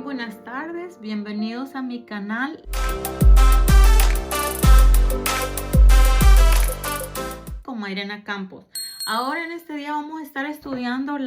buenas tardes, bienvenidos a mi canal. Con Mayrena Campos. Ahora en este día vamos a estar estudiando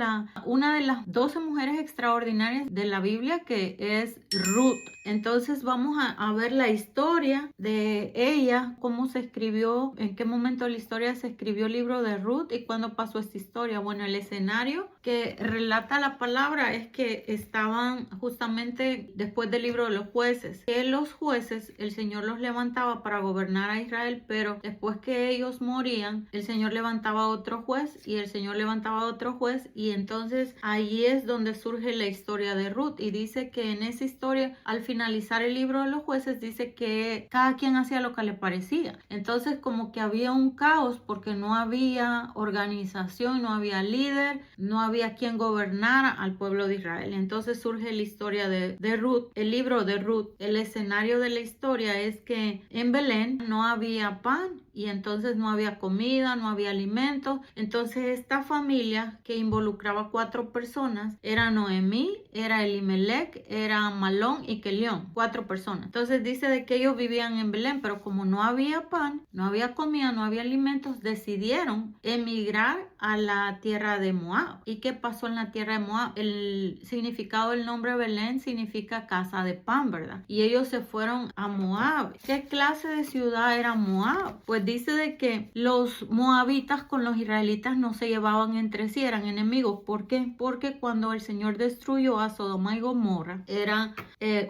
una de las 12 mujeres extraordinarias de la Biblia, que es Ruth. Entonces vamos a ver la historia de ella, cómo se escribió, en qué momento de la historia se escribió el libro de Ruth y cuándo pasó esta historia. Bueno, el escenario que relata la palabra es que estaban justamente después del libro de los jueces, que los jueces, el Señor los levantaba para gobernar a Israel, pero después que ellos morían, el Señor levantaba otro juez y el Señor levantaba otro juez, y entonces ahí es donde surge la historia de Ruth. Y dice que en esa historia, al finalizar el libro de los jueces, dice que cada quien hacía lo que le parecía. Entonces como que había un caos porque no había organización, no había líder, no había quien gobernara al pueblo de Israel. Entonces surge la historia de Ruth, el libro de Ruth. El escenario de la historia es que en Belén no había pan y entonces no había comida, no había alimentos. Entonces esta familia, que involucraba 4 personas, era Noemí, era Elimelech, era Malón y Kelión, 4 personas. Entonces dice de que ellos vivían en Belén, pero como no había pan, no había comida, no había alimentos, decidieron emigrar a la tierra de Moab. ¿Y qué pasó en la tierra de Moab? El significado del nombre Belén significa casa de pan, ¿verdad? Y ellos se fueron a Moab. ¿Qué clase de ciudad era Moab? Pues dice de que los moabitas con los israelitas no se llevaban entre sí, eran enemigos. ¿Por qué? Porque cuando el Señor destruyó a Sodoma y Gomorra, era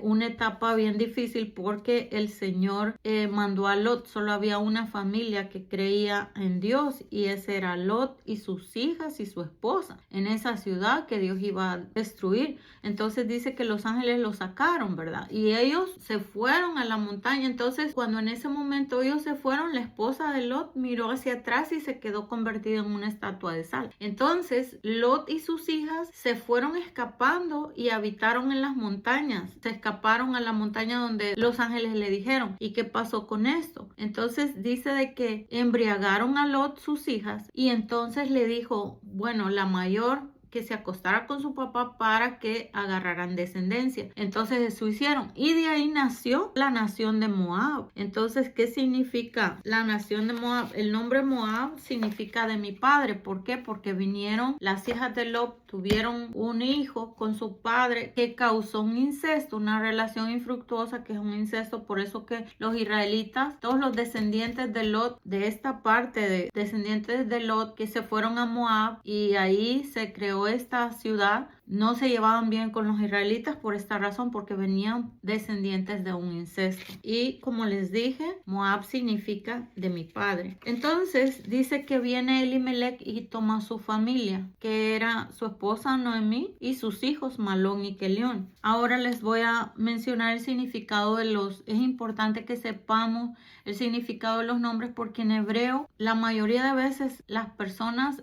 una etapa bien difícil, porque el Señor mandó a Lot. Solo había una familia que creía en Dios, y ese era Lot y sus hijas y su esposa en esa ciudad que Dios iba a destruir. Entonces dice que los ángeles los sacaron, ¿verdad? Y ellos se fueron a la montaña. Entonces cuando en ese momento ellos se fueron, la esposa de Lot miró hacia atrás y se quedó convertida en una estatua de sal. Entonces Lot y sus hijas se fueron escapando y habitaron en las montañas. Se escaparon a la montaña donde los ángeles le dijeron. ¿Y qué pasó con esto? Entonces dice de que embriagaron a Lot, sus hijas, y entonces le dijo, bueno, la mayor que se acostara con su papá para que agarraran descendencia. Entonces eso hicieron, y de ahí nació la nación de Moab. Entonces, ¿qué significa la nación de Moab? El nombre Moab significa de mi padre. ¿Por qué? Porque vinieron las hijas de Lot, tuvieron un hijo con su padre que causó un incesto, una relación infructuosa que es un incesto. Por eso que los israelitas, todos los descendientes de Lot, de esta parte de descendientes de Lot que se fueron a Moab, y ahí se creó esta ciudad, no se llevaban bien con los israelitas por esta razón, porque venían descendientes de un incesto. Y como les dije, Moab significa de mi padre. Entonces dice que viene Elimelech y toma su familia, que era su esposa Noemí y sus hijos Malón y Kelión. Ahora les voy a mencionar el significado de es importante que sepamos el significado de los nombres, porque en hebreo la mayoría de veces las personas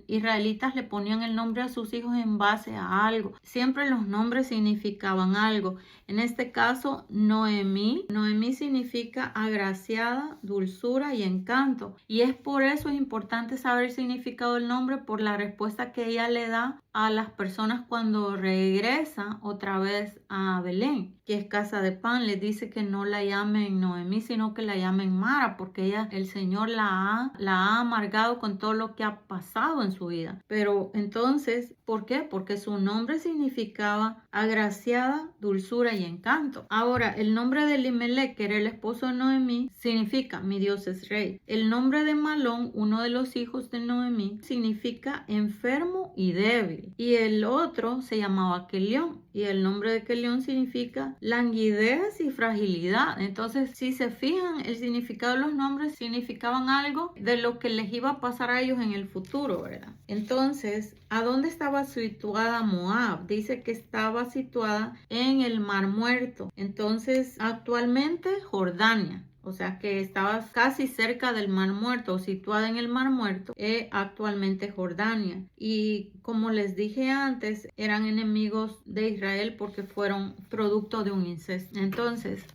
israelitas le ponían el nombre a sus hijos en base a algo. Siempre los nombres significaban algo. En este caso, Noemí significa agraciada, dulzura y encanto. Y es por eso es importante saber el significado del nombre, por la respuesta que ella le da a las personas cuando regresa otra vez a Belén, que es casa de pan. Les dice que no la llamen Noemí, sino que la llamen Mara, porque el Señor la ha amargado con todo lo que ha pasado en su vida. Pero entonces, ¿por qué? Porque su nombre significaba agraciada, dulzura y encanto. Ahora, el nombre de Elimelech, que era el esposo de Noemí, significa mi Dios es rey. El nombre de Malón, uno de los hijos de Noemí, significa enfermo y débil. Y el otro se llamaba Kelión, y el nombre de Kelión significa languidez y fragilidad. Entonces, si se fijan, el significado de los nombres significaban algo de lo que les iba a pasar a ellos en el futuro, ¿verdad? Entonces, ¿a dónde estaba situada Moab? Dice que estaba situada en el Mar Muerto. Entonces, actualmente Jordania. o sea que estaba casi cerca del Mar Muerto, o situada en el Mar Muerto, actualmente Jordania. Y como les dije antes, eran enemigos de Israel porque fueron producto de un incesto. Entonces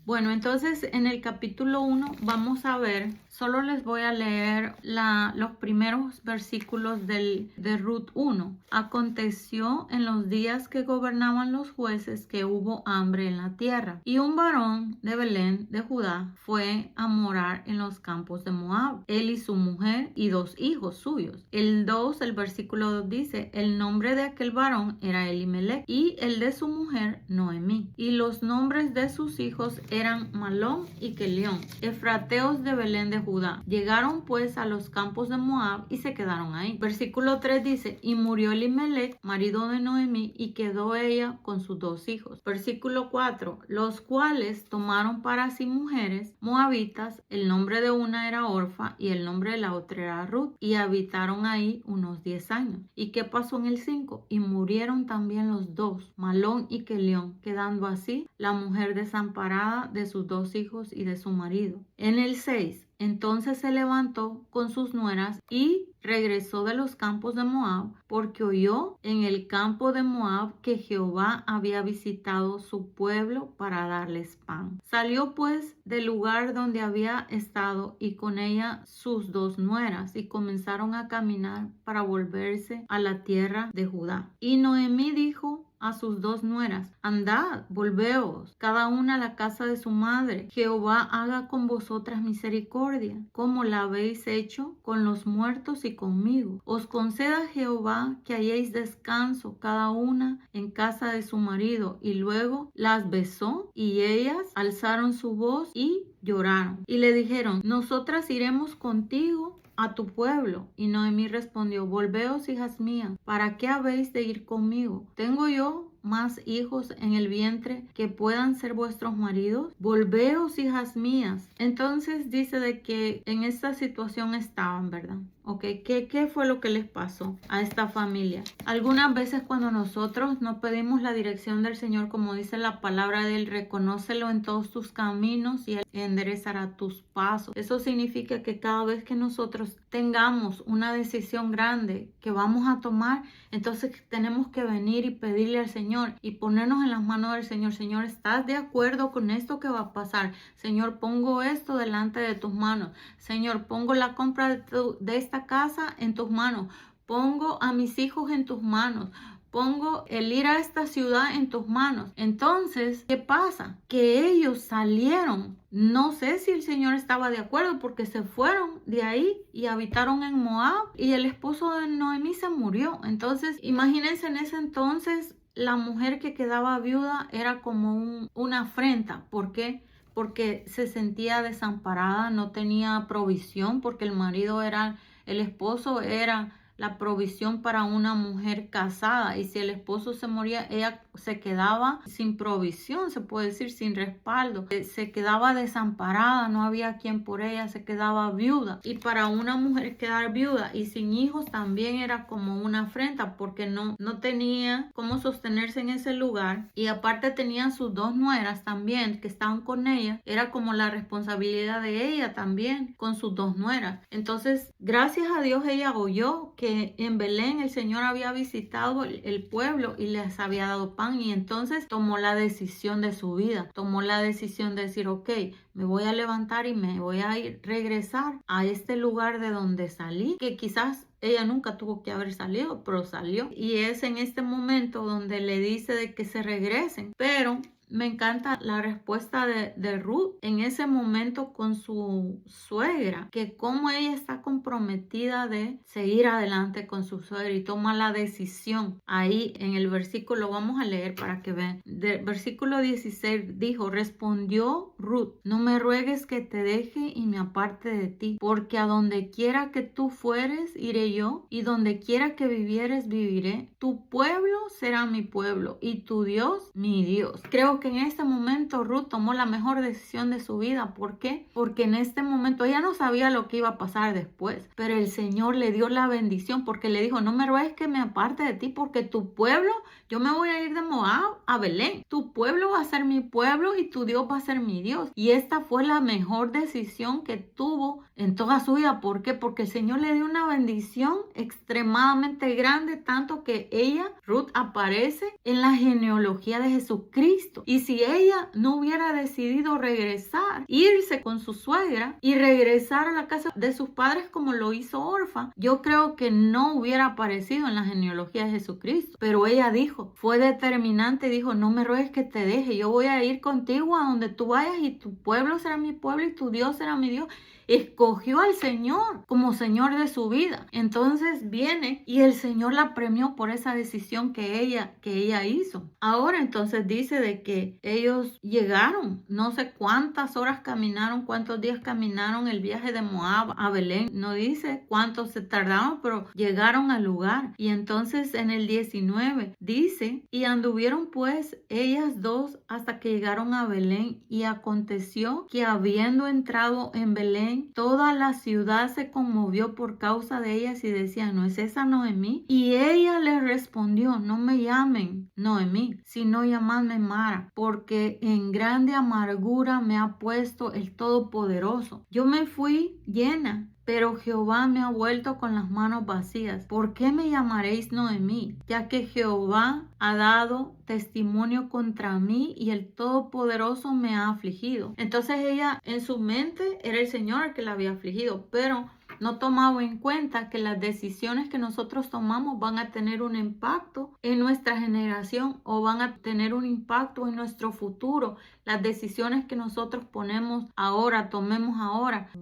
en el capítulo 1 vamos a ver, solo les voy a leer los primeros versículos de Ruth 1. Aconteció en los días que gobernaban los jueces que hubo hambre en la tierra, y un varón de Belén de Judá fue a morar en los campos de Moab, él y su mujer y 2 hijos suyos. El versículo 2 dice, el nombre de aquel varón era Elimelech y el de su mujer Noemí, y los nombres de sus hijos eran Malón y Kelión, efrateos de Belén de Judá. Llegaron pues a los campos de Moab y se quedaron ahí. Versículo 3 dice, y murió Elimelech, marido de Noemí, y quedó ella con sus 2 hijos. Versículo 4, los cuales tomaron para sí mujeres moabitas, el nombre de una era Orfa y el nombre de la otra era Ruth, y habitaron ahí unos 10 años. ¿Y qué pasó en el 5? Y murieron también los 2, Malón y Kelión, quedando así la mujer desamparada de sus 2 hijos y de su marido. En el 6, entonces se levantó con sus nueras y regresó de los campos de Moab, porque oyó en el campo de Moab que Jehová había visitado su pueblo para darles pan. Salió pues del lugar donde había estado y con ella sus 2 nueras, y comenzaron a caminar para volverse a la tierra de Judá. Y Noemí dijo a sus 2 nueras, andad, volveos, cada una a la casa de su madre. Jehová haga con vosotras misericordia, como la habéis hecho con los muertos y conmigo. Os conceda Jehová que halléis descanso cada una en casa de su marido. Y luego las besó, y ellas alzaron su voz y lloraron. Y le dijeron, nosotras iremos contigo a tu pueblo. Y Noemí respondió, volveos, hijas mías, ¿para qué habéis de ir conmigo? ¿Tengo yo más hijos en el vientre que puedan ser vuestros maridos? Volveos, hijas mías. Entonces dice de que en esta situación estaban, ¿verdad? Ok, ¿qué fue lo que les pasó a esta familia? Algunas veces cuando nosotros no pedimos la dirección del Señor, como dice la palabra de Él, reconócelo en todos tus caminos y Él enderezará tus pasos. Eso significa que cada vez que nosotros tengamos una decisión grande que vamos a tomar, entonces tenemos que venir y pedirle al Señor y ponernos en las manos del Señor. Señor, ¿estás de acuerdo con esto que va a pasar? Señor, pongo esto delante de tus manos. Señor, pongo la compra de esta casa en tus manos. Pongo a mis hijos en tus manos. Pongo el ir a esta ciudad en tus manos. Entonces, ¿qué pasa? Que ellos salieron. No sé si el Señor estaba de acuerdo, porque se fueron de ahí y habitaron en Moab, y el esposo de Noemí se murió. Entonces, imagínense, en ese entonces la mujer que quedaba viuda era como una afrenta. ¿Por qué? Porque se sentía desamparada, no tenía provisión, porque el esposo era la provisión para una mujer casada, y si el esposo se moría, ella se quedaba sin provisión, se puede decir, sin respaldo, se quedaba desamparada, no había quien por ella, se quedaba viuda. Y para una mujer quedar viuda y sin hijos también era como una afrenta, porque no tenía cómo sostenerse en ese lugar, y aparte tenían sus 2 nueras también que estaban con ella, era como la responsabilidad de ella también con sus 2 nueras. Entonces, gracias a Dios, ella oyó que en Belén el Señor había visitado el pueblo y les había dado pan, y entonces tomó la decisión de su vida, tomó la decisión de decir, ok, me voy a levantar y me voy a regresar a este lugar de donde salí, que quizás ella nunca tuvo que haber salido, pero salió. Y es en este momento donde le dice de que se regresen. Pero me encanta la respuesta de Ruth en ese momento con su suegra, que como ella está comprometida de seguir adelante con su suegra y toma la decisión. Ahí en el versículo, vamos a leer para que vean. Versículo 16 dijo, respondió Ruth, no me ruegues que te deje y me aparte de ti, porque a donde quiera que tú fueres, iré yo, y donde quiera que vivieres, viviré. Tu pueblo será mi pueblo y tu Dios, mi Dios. Creo que en este momento Ruth tomó la mejor decisión de su vida. ¿Por qué? Porque en este momento ella no sabía lo que iba a pasar después, pero el Señor le dio la bendición porque le dijo, no me ruegues que me aparte de ti porque tu pueblo, yo me voy a ir de Moab a Belén. Tu pueblo va a ser mi pueblo y tu Dios va a ser mi Dios. Y esta fue la mejor decisión que tuvo en toda su vida. ¿Por qué? Porque el Señor le dio una bendición extremadamente grande, tanto que ella, Ruth, aparece en la genealogía de Jesucristo. Y si ella no hubiera decidido regresar, irse con su suegra y regresar a la casa de sus padres como lo hizo Orfa, yo creo que no hubiera aparecido en la genealogía de Jesucristo. Pero ella dijo, fue determinante, dijo, no me ruegues que te deje, yo voy a ir contigo a donde tú vayas y tu pueblo será mi pueblo y tu Dios será mi Dios. Escogió al Señor como Señor de su vida. Entonces viene y el Señor la premió por esa decisión que ella hizo. Ahora entonces dice de que ellos llegaron, no sé cuántas horas caminaron, cuántos días caminaron el viaje de Moab a Belén. No dice cuántos se tardaron, pero llegaron al lugar. Y entonces en el 19 dice, y anduvieron pues ellas dos hasta que llegaron a Belén, y aconteció que habiendo entrado en Belén, toda la ciudad se conmovió por causa de ellas y decían, ¿no es esa Noemí? Y ella les respondió, no me llamen Noemí, sino llamadme Mara, porque en grande amargura me ha puesto el Todopoderoso. Yo me fui llena, pero Jehová me ha vuelto con las manos vacías. ¿Por qué me llamaréis Noemí? Ya que Jehová ha dado testimonio contra mí y el Todopoderoso me ha afligido. Entonces ella en su mente era el Señor el que la había afligido, pero no tomaba en cuenta que las decisiones que nosotros tomamos van a tener un impacto en nuestra generación o van a tener un impacto en nuestro futuro. Las decisiones que nosotros tomemos ahora,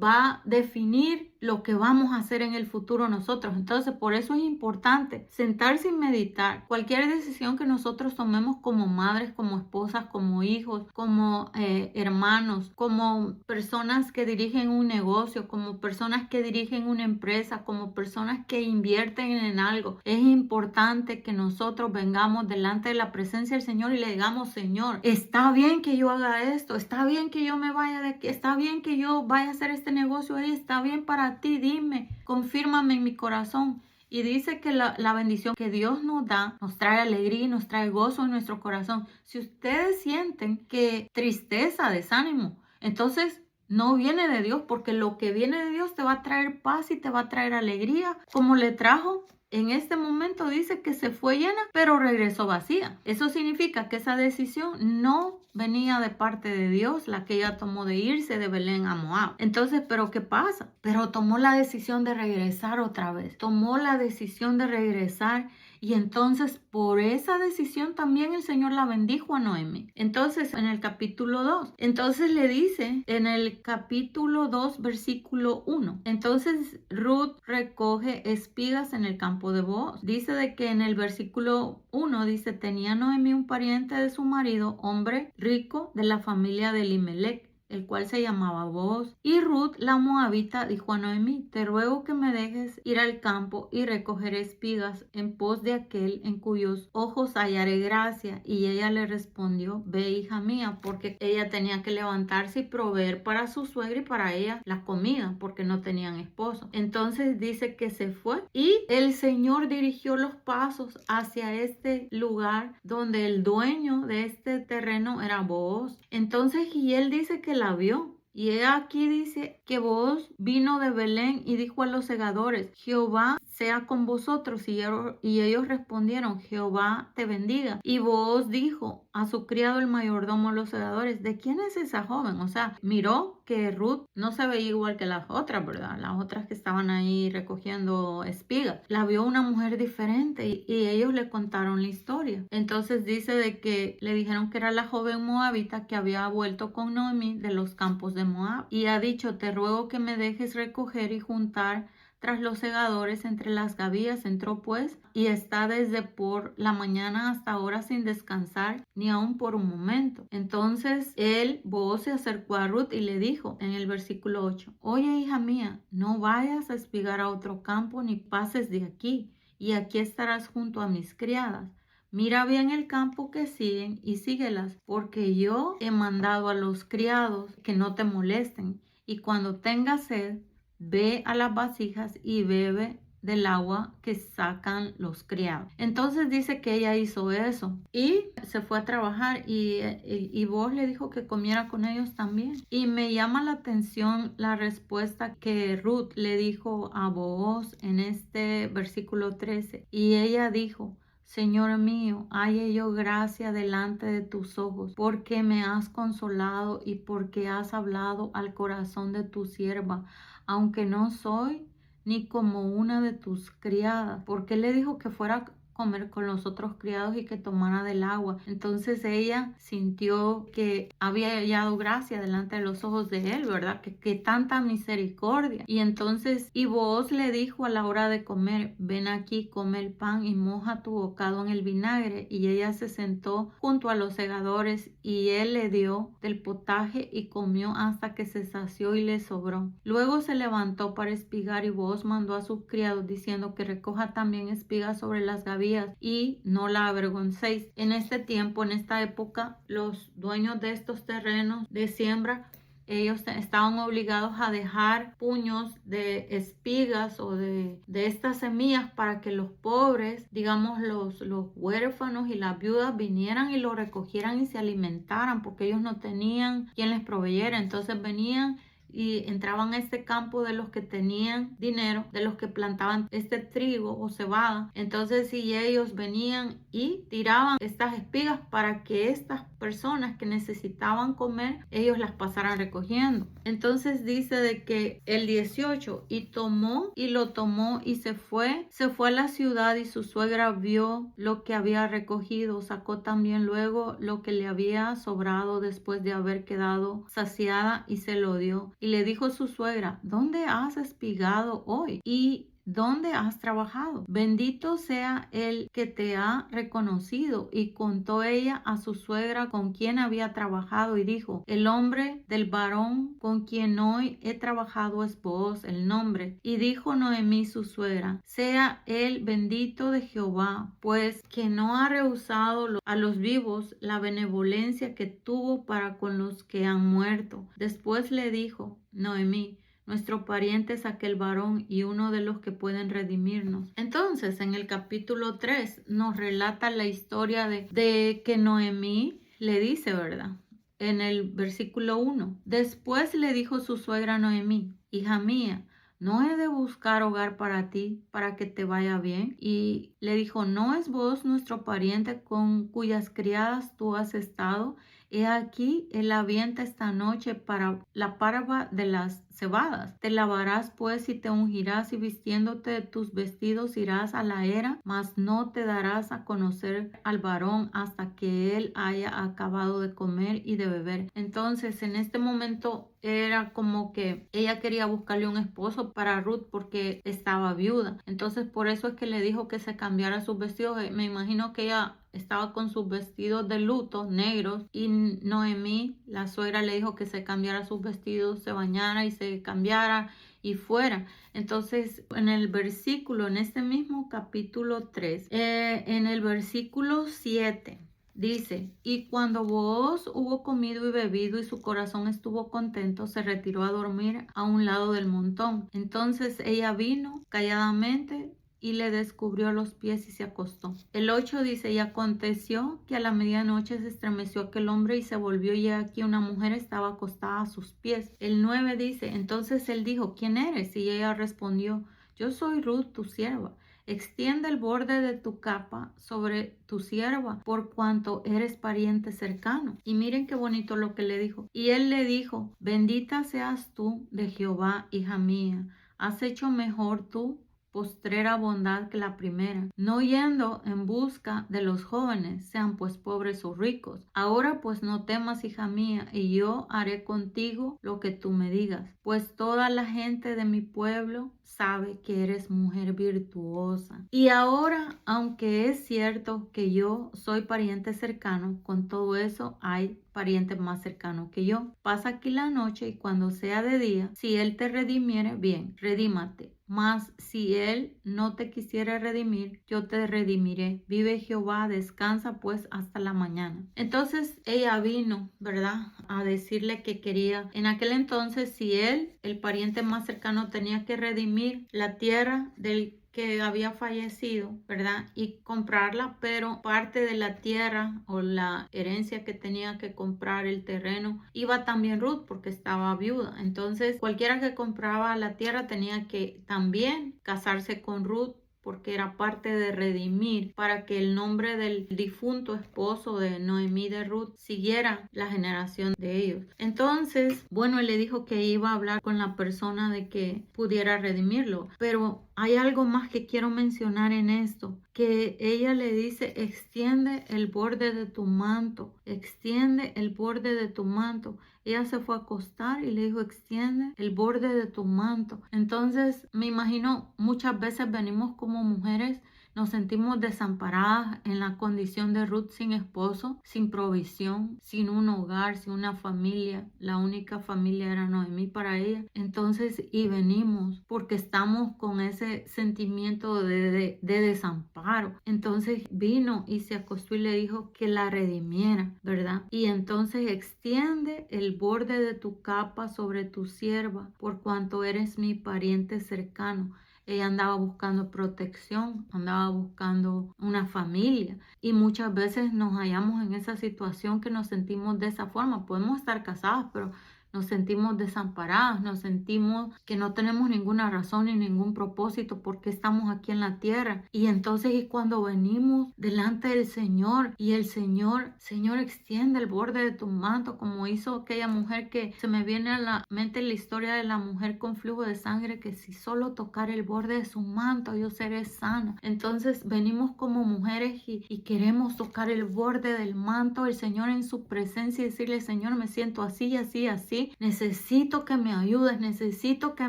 va a definir lo que vamos a hacer en el futuro nosotros. Entonces, por eso es importante sentarse y meditar. Cualquier decisión que nosotros tomemos como madres, como esposas, como hijos, como hermanos, como personas que dirigen un negocio, como personas que dirigen una empresa, como personas que invierten en algo. Es importante que nosotros vengamos delante de la presencia del Señor y le digamos, Señor, está bien que yo haga esto, está bien que yo me vaya de aquí, está bien que yo vaya a hacer este negocio ahí, está bien para ti, dime, confírmame en mi corazón. Y dice que la bendición que Dios nos da nos trae alegría y nos trae gozo en nuestro corazón. Si ustedes sienten que tristeza, desánimo, entonces no viene de Dios, porque lo que viene de Dios te va a traer paz y te va a traer alegría, como le trajo. En este momento dice que se fue llena, pero regresó vacía. Eso significa que esa decisión no venía de parte de Dios, la que ella tomó de irse de Belén a Moab. Entonces, ¿pero qué pasa? Pero tomó la decisión de regresar otra vez. Tomó la decisión de regresar. Y entonces por esa decisión también el Señor la bendijo a Noemi. Entonces en el capítulo 2, entonces le dice en el capítulo 2 versículo 1, entonces Ruth recoge espigas en el campo de Booz. Dice de que en el versículo 1 dice, tenía Noemi un pariente de su marido, hombre rico de la familia de Elimelech, el cual se llamaba Booz. Y Ruth la moabita dijo a Noemí, te ruego que me dejes ir al campo y recoger espigas en pos de aquel en cuyos ojos hallaré gracia. Y ella le respondió, ve, hija mía, porque ella tenía que levantarse y proveer para su suegra y para ella la comida, porque no tenían esposo. Entonces dice que se fue y el Señor dirigió los pasos hacia este lugar donde el dueño de este terreno era Booz. Entonces, y él dice que la vio. Y aquí dice que Booz vino de Belén y dijo a los segadores, Jehová sea con vosotros. Y ellos respondieron, Jehová te bendiga. Y Booz dijo a su criado el mayordomo de los segadores, ¿de quién es esa joven? O sea, miró que Ruth no se veía igual que las otras, ¿verdad? Las otras que estaban ahí recogiendo espigas. La vio una mujer diferente y ellos le contaron la historia. Entonces dice de que le dijeron que era la joven moabita que había vuelto con Noemi de los campos de Moab. Y ha dicho, te ruego que me dejes recoger y juntar tras los segadores entre las gavillas. Entró pues y está desde por la mañana hasta ahora sin descansar ni aun por un momento. Entonces Booz se acercó a Ruth y le dijo en el versículo 8, oye, hija mía, no vayas a espigar a otro campo ni pases de aquí, y aquí estarás junto a mis criadas, mira bien el campo que siguen y síguelas, porque yo he mandado a los criados que no te molesten. Y cuando tengas sed, ve a las vasijas y bebe del agua que sacan los criados. Entonces dice que ella hizo eso y se fue a trabajar y Boaz le dijo que comiera con ellos también. Y me llama la atención la respuesta que Ruth le dijo a Boaz en este versículo 13. Y ella dijo: Señor mío, halle yo gracia delante de tus ojos, porque me has consolado y porque has hablado al corazón de tu sierva, aunque no soy ni como una de tus criadas. Porque le dijo que fuera a comer con los otros criados y que tomara del agua. Entonces ella sintió que había hallado gracia delante de los ojos de él, ¿verdad? Que tanta misericordia. Y entonces, y Booz le dijo a la hora de comer: ven aquí, come el pan y moja tu bocado en el vinagre. Y ella se sentó junto a los segadores y él le dio del potaje y comió hasta que se sació y le sobró. Luego se levantó para espigar y Booz mandó a sus criados diciendo que recoja también espigas sobre las gavillas y no la avergoncéis. En este tiempo, en esta época, los dueños de estos terrenos de siembra, ellos estaban obligados a dejar puños de espigas o de estas semillas para que los pobres, digamos los huérfanos y las viudas, vinieran y lo recogieran y se alimentaran, porque ellos no tenían quien les proveyera. Entonces venían y entraban a este campo de los que tenían dinero, de los que plantaban este trigo o cebada. Entonces, si ellos venían y tiraban estas espigas para que estas personas que necesitaban comer, ellos las pasaran recogiendo. Entonces dice de que el 18, y lo tomó y se fue a la ciudad, y su suegra vio lo que había recogido, sacó también luego lo que le había sobrado después de haber quedado saciada y se lo dio. Y le dijo su suegra: ¿dónde has espigado hoy? ¿Y dónde has trabajado? Bendito sea el que te ha reconocido. Y contó ella a su suegra con quien había trabajado y dijo: el hombre del varón con quien hoy he trabajado es Booz el nombre. Y dijo Noemí su suegra: sea él bendito de Jehová, pues que no ha rehusado a los vivos la benevolencia que tuvo para con los que han muerto. Después le dijo Noemí: nuestro pariente es aquel varón y uno de los que pueden redimirnos. Entonces, en el capítulo 3 nos relata la historia de que Noemí le dice, ¿verdad? En el versículo 1. Después le dijo su suegra Noemí: hija mía, ¿no he de buscar hogar para ti, para que te vaya bien? Y le dijo: ¿no es vos nuestro pariente con cuyas criadas tú has estado? He aquí, él avienta esta noche para la parva de las cebadas. Te lavarás pues y te ungirás, y vistiéndote de tus vestidos irás a la era, mas no te darás a conocer al varón hasta que él haya acabado de comer y de beber. Entonces, en este momento era como que ella quería buscarle un esposo para Ruth porque estaba viuda. Entonces, por eso es que le dijo que se cambiara sus vestidos. Me imagino que ella estaba con sus vestidos de luto negros y Noemí, la suegra, le dijo que se cambiara sus vestidos, se bañara y se cambiara y fuera. Entonces, en el versículo, en este mismo capítulo 3, en el versículo 7, dice: y cuando Booz hubo comido y bebido y su corazón estuvo contento, se retiró a dormir a un lado del montón. Entonces ella vino calladamente y le descubrió los pies y se acostó. El 8 dice: y aconteció que a la medianoche se estremeció aquel hombre y se volvió, y aquí una mujer estaba acostada a sus pies. El 9 dice: entonces él dijo: ¿quién eres? Y ella respondió: yo soy Ruth, tu sierva. Extiende el borde de tu capa sobre tu sierva, por cuanto eres pariente cercano. Y miren qué bonito lo que le dijo. Y él le dijo: bendita seas tú de Jehová, hija mía. Has hecho mejor tú postrera bondad que la primera, no yendo en busca de los jóvenes, sean pues pobres o ricos. Ahora pues no temas, hija mía, y yo haré contigo lo que tú me digas, pues toda la gente de mi pueblo sabe que eres mujer virtuosa. Y ahora, aunque es cierto que yo soy pariente cercano, con todo eso hay pariente más cercano que yo. Pasa aquí la noche, y cuando sea de día, si él te redimiere, bien, redímate. mas si él no te quisiera redimir, yo te redimiré. Vive Jehová, descansa pues hasta la mañana. Entonces ella vino, ¿verdad?, a decirle que quería. En aquel entonces, si él, el pariente más cercano, tenía que redimir la tierra del que había fallecido, ¿verdad? Y comprarla, pero parte de la tierra o la herencia que tenía que comprar, el terreno, iba también Ruth porque estaba viuda. Entonces, cualquiera que compraba la tierra tenía que también casarse con Ruth, porque era parte de redimir, para que el nombre del difunto esposo de Noemí, de Ruth, siguiera la generación de ellos. Entonces, bueno, él le dijo que iba a hablar con la persona de que pudiera redimirlo, pero hay algo más que quiero mencionar en esto, que ella le dice: extiende el borde de tu manto, extiende el borde de tu manto. Ella se fue a acostar y le dijo: extiende el borde de tu manto. Entonces me imagino, muchas veces venimos como mujeres, nos sentimos desamparadas en la condición de Ruth, sin esposo, sin provisión, sin un hogar, sin una familia. La única familia era Noemí para ella. Entonces, y venimos porque estamos con ese sentimiento de desamparo. Entonces vino y se acostó y le dijo que la redimiera, ¿verdad? Y entonces: extiende el borde de tu capa sobre tu sierva, por cuanto eres mi pariente cercano. Ella andaba buscando protección, andaba buscando una familia, y muchas veces nos hallamos en esa situación que nos sentimos de esa forma. Podemos estar casadas, pero nos sentimos desamparadas, nos sentimos que no tenemos ninguna razón ni ningún propósito porque estamos aquí en la tierra. Y entonces es cuando venimos delante del Señor y el Señor: Señor, extiende el borde de tu manto, como hizo aquella mujer, que se me viene a la mente la historia de la mujer con flujo de sangre, que si solo tocar el borde de su manto yo seré sana. Entonces venimos como mujeres y queremos tocar el borde del manto del Señor en su presencia y decirle: Señor, me siento así, así, así. Necesito que me ayudes, necesito que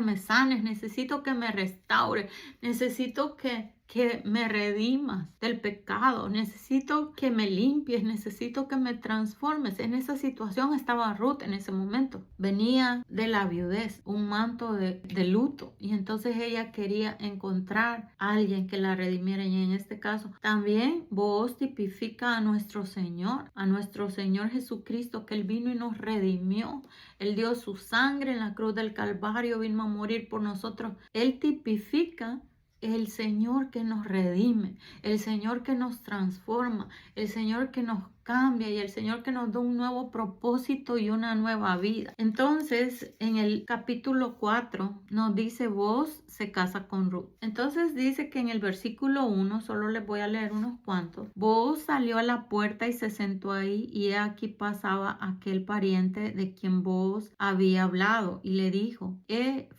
me sanes, necesito que me restaures, necesito que me redimas del pecado, necesito que me limpies, necesito que me transformes. En esa situación estaba Ruth en ese momento. Venía de la viudez, un manto de luto, y entonces ella quería encontrar a alguien que la redimiera. Y en este caso también Booz tipifica a nuestro Señor Jesucristo, que Él vino y nos redimió. Él dio su sangre en la cruz del Calvario, vino a morir por nosotros. Él tipifica el Señor que nos redime, el Señor que nos transforma, el Señor que nos cambia y el Señor que nos da un nuevo propósito y una nueva vida. Entonces, en el capítulo 4 nos dice: Booz se casa con Ruth. Entonces dice que en el versículo 1, solo les voy a leer unos cuantos: Booz salió a la puerta y se sentó ahí, y aquí pasaba aquel pariente de quien Booz había hablado, y le dijo: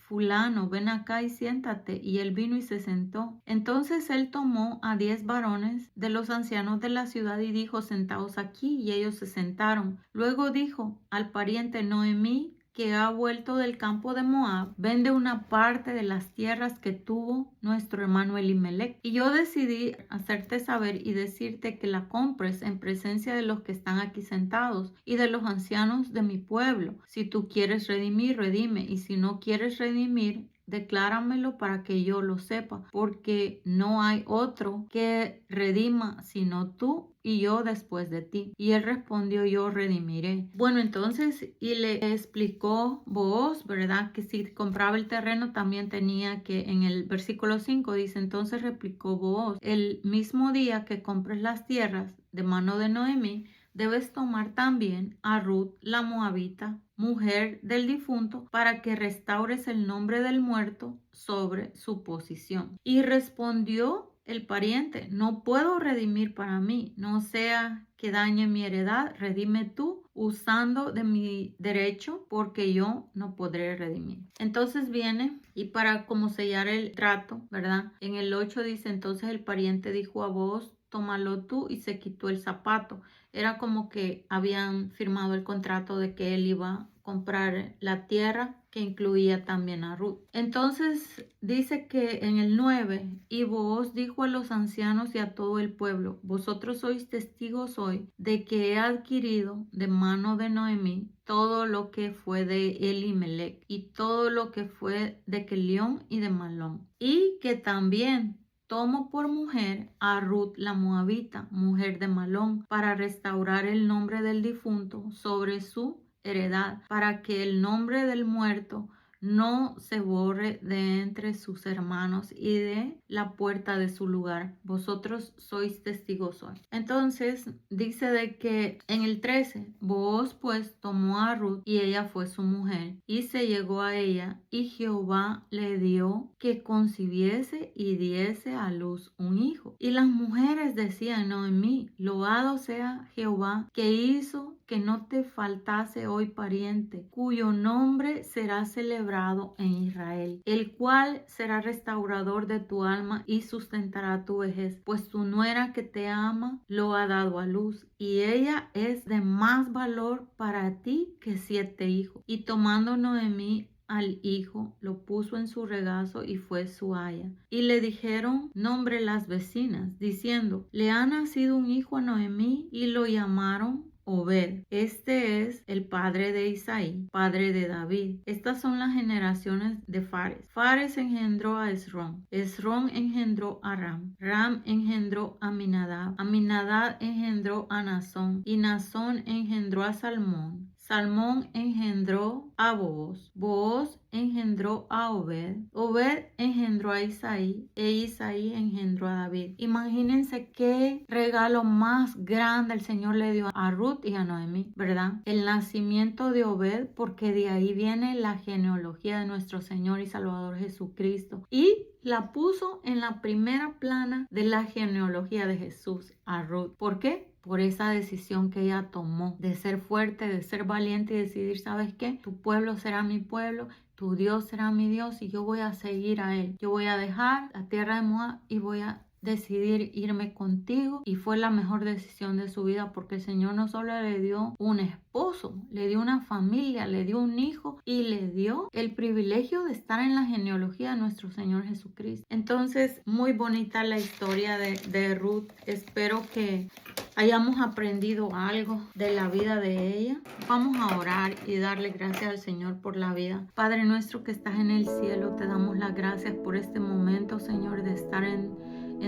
fulano, ven acá y siéntate. Y él vino y se sentó. Entonces él tomó a 10 varones de los ancianos de la ciudad y dijo: sentaos aquí. Y ellos se sentaron. Luego dijo al pariente: Noemí, que ha vuelto del campo de Moab, vende una parte de las tierras que tuvo nuestro hermano Elimelech. Y yo decidí hacerte saber y decirte que la compres en presencia de los que están aquí sentados y de los ancianos de mi pueblo. Si tú quieres redimir, redime, y si no quieres redimir, decláramelo para que yo lo sepa, porque no hay otro que redima sino tú y yo después de ti. Y él respondió: yo redimiré. Bueno, entonces, y le explicó Booz, ¿verdad?, que si compraba el terreno también tenía que, en el versículo 5 dice: entonces replicó Booz: el mismo día que compres las tierras de mano de Noemí, debes tomar también a Ruth la moabita, mujer del difunto, para que restaures el nombre del muerto sobre su posición. Y respondió el pariente: no puedo redimir para mí, no sea que dañe mi heredad, redime tú usando de mi derecho, porque yo no podré redimir. Entonces viene, y para como sellar el trato, ¿verdad?, en el 8 dice: entonces el pariente dijo a Booz: tómalo tú, y se quitó el zapato. Era como que habían firmado el contrato de que él iba a comprar la tierra, que incluía también a Ruth. Entonces dice que en el 9, y Booz dijo a los ancianos y a todo el pueblo: vosotros sois testigos hoy de que he adquirido de mano de Noemí todo lo que fue de Elimelech y todo lo que fue de Kelión y de Malón, y que también tomo por mujer a Ruth la moabita, mujer de Malón, para restaurar el nombre del difunto sobre su heredad, para que el nombre del muerto no se borre de entre sus hermanos y de la puerta de su lugar. Vosotros sois testigos hoy. Entonces dice de que en el 13, Booz pues tomó a Ruth y ella fue su mujer y se llegó a ella, y Jehová le dio que concibiese y diese a luz un hijo. Y las mujeres decían: Noemí, loado sea Jehová, que hizo que no te faltase hoy pariente, cuyo nombre será celebrado en Israel, el cual será restaurador de tu alma y sustentará tu vejez, pues tu nuera que te ama lo ha dado a luz, y ella es de más valor para ti que 7 hijos. Y tomando Noemí al hijo, lo puso en su regazo y fue su aya. Y le dijeron nombre las vecinas, diciendo: le ha nacido un hijo a Noemí, y lo llamaron Obed. Este es el padre de Isaí, padre de David. Estas son las generaciones de Fares. Fares engendró a Esrón. Esrón engendró a Ram. Ram engendró a Aminadab. Aminadab engendró a Nazón. Y Nazón engendró a Salmón. Salmón engendró a Booz. Booz engendró a Obed. Obed engendró a Isaí. E Isaí engendró a David. Imagínense qué regalo más grande el Señor le dio a Ruth y a Noemí, ¿verdad? El nacimiento de Obed, porque de ahí viene la genealogía de nuestro Señor y Salvador Jesucristo. Y la puso en la primera plana de la genealogía de Jesús a Ruth. ¿Por qué? Por esa decisión que ella tomó de ser fuerte, de ser valiente y decidir: ¿sabes qué? Tu pueblo será mi pueblo, tu Dios será mi Dios, y yo voy a seguir a Él. Yo voy a dejar la tierra de Moab y voy a decidir irme contigo. Y fue la mejor decisión de su vida, porque el Señor no solo le dio un esposo, le dio una familia, le dio un hijo y le dio el privilegio de estar en la genealogía de nuestro Señor Jesucristo. Entonces, muy bonita la historia de Ruth. Espero que hayamos aprendido algo de la vida de ella. Vamos a orar y darle gracias al Señor por la vida. Padre nuestro que estás en el cielo, te damos las gracias por este momento, Señor, de estar en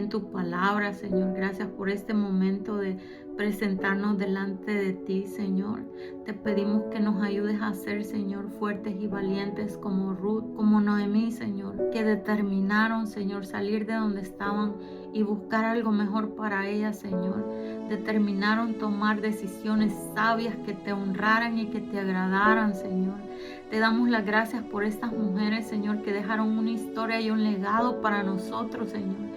tu palabra, Señor. Gracias por este momento de presentarnos delante de ti, Señor. Te pedimos que nos ayudes a ser, Señor, fuertes y valientes como Ruth, como Noemí, Señor, que determinaron, Señor, salir de donde estaban y buscar algo mejor para ellas, Señor. Determinaron tomar decisiones sabias que te honraran y que te agradaran, Señor. Te damos las gracias por estas mujeres, Señor, que dejaron una historia y un legado para nosotros, Señor.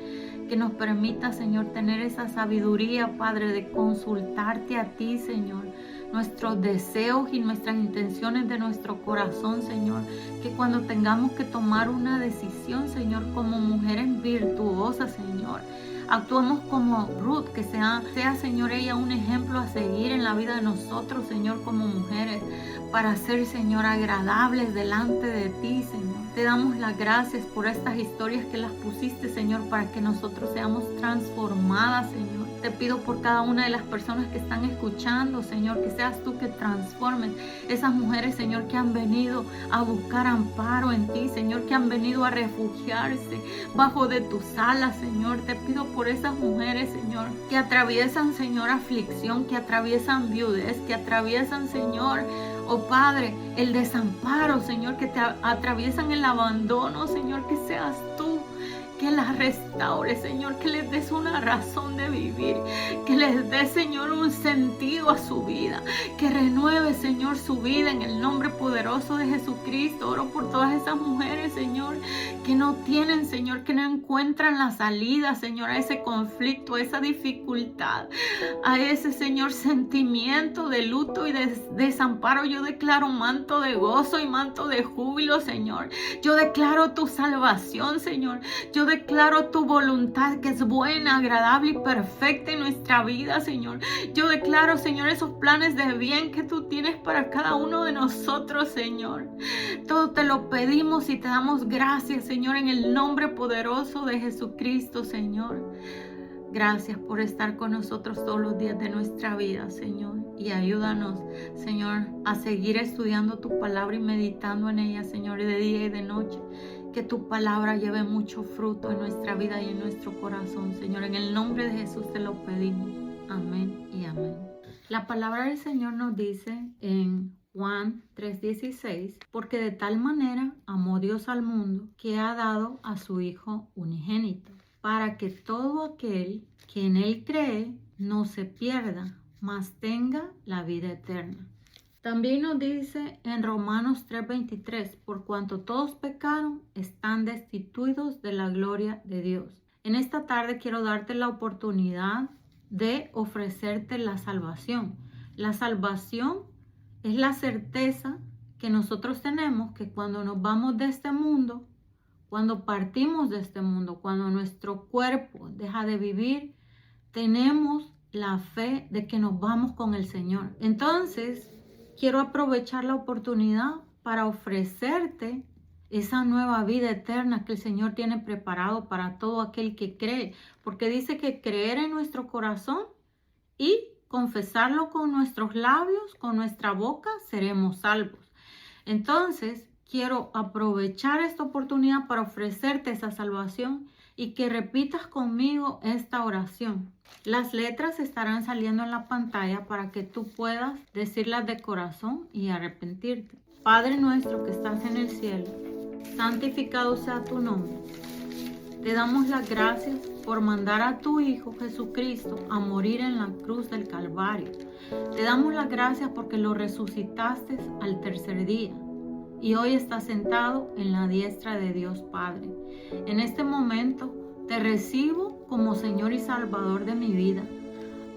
Que nos permita, Señor, tener esa sabiduría, Padre, de consultarte a ti, Señor. Nuestros deseos y nuestras intenciones de nuestro corazón, Señor. Que cuando tengamos que tomar una decisión, Señor, como mujeres virtuosas, Señor, actuemos como Ruth, que sea, Señor, ella un ejemplo a seguir en la vida de nosotros, Señor, como mujeres, para ser, Señor, agradables delante de ti, Señor. Te damos las gracias por estas historias que las pusiste, Señor, para que nosotros seamos transformadas, Señor. Te pido por cada una de las personas que están escuchando, Señor, que seas tú que transformes esas mujeres, Señor, que han venido a buscar amparo en ti, Señor, que han venido a refugiarse bajo de tus alas, Señor. Te pido por esas mujeres, Señor, que atraviesan, Señor, aflicción, que atraviesan viudez, que atraviesan, Señor, oh Padre, el desamparo, Señor, que te atraviesan el abandono, Señor, que seas tú que las restaure, Señor, que les des una razón de vivir, que les des, Señor, un sentido a su vida, que renueve, Señor, su vida en el nombre poderoso de Jesucristo. Oro por todas esas mujeres, Señor, que no tienen, Señor, que no encuentran la salida, Señor, a ese conflicto, a esa dificultad, a ese, Señor, sentimiento de luto y de desamparo. Yo declaro manto de gozo y manto de júbilo, Señor. Yo declaro tu salvación, Señor. Yo declaro tu voluntad que es buena, agradable y perfecta en nuestra vida, Señor. Yo declaro, Señor, esos planes de bien que tú tienes para cada uno de nosotros, Señor. Todo te lo pedimos y te damos gracias, Señor, en el nombre poderoso de Jesucristo, Señor. Gracias por estar con nosotros todos los días de nuestra vida, Señor. Y ayúdanos, Señor, a seguir estudiando tu palabra y meditando en ella, Señor, de día y de noche. Que tu palabra lleve mucho fruto en nuestra vida y en nuestro corazón, Señor. En el nombre de Jesús te lo pedimos. Amén y amén. La palabra del Señor nos dice en Juan 3:16, porque de tal manera amó Dios al mundo que ha dado a su Hijo unigénito, para que todo aquel que en Él cree no se pierda, mas tenga la vida eterna. También nos dice en Romanos 3:23, por cuanto todos pecaron, están destituidos de la gloria de Dios. En esta tarde quiero darte la oportunidad de ofrecerte la salvación. La salvación es la certeza que nosotros tenemos que cuando nos vamos de este mundo, cuando partimos de este mundo, cuando nuestro cuerpo deja de vivir, tenemos la fe de que nos vamos con el Señor. Entonces, quiero aprovechar la oportunidad para ofrecerte esa nueva vida eterna que el Señor tiene preparado para todo aquel que cree. Porque dice que creer en nuestro corazón y confesarlo con nuestros labios, con nuestra boca, seremos salvos. Entonces, quiero aprovechar esta oportunidad para ofrecerte esa salvación y que repitas conmigo esta oración. Las letras estarán saliendo en la pantalla para que tú puedas decirlas de corazón y arrepentirte. Padre nuestro que estás en el cielo, santificado sea tu nombre. Te damos las gracias por mandar a tu Hijo Jesucristo a morir en la cruz del Calvario. Te damos las gracias porque lo resucitaste al tercer día y hoy estás sentado en la diestra de Dios Padre. En este momento te recibo como Señor y Salvador de mi vida.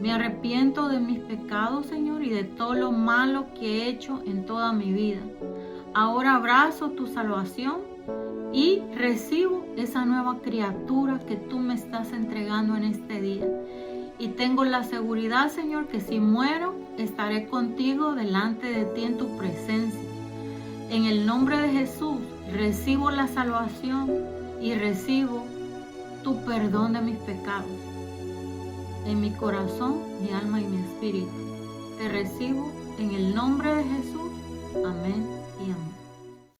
Me arrepiento de mis pecados, Señor, y de todo lo malo que he hecho en toda mi vida. Ahora abrazo tu salvación y recibo esa nueva criatura que tú me estás entregando en este día. Y tengo la seguridad, Señor, que si muero, estaré contigo delante de ti en tu presencia. En el nombre de Jesús, recibo la salvación y recibo tu perdón de mis pecados. En mi corazón, mi alma y mi espíritu. Te recibo en el nombre de Jesús. Amén y amén.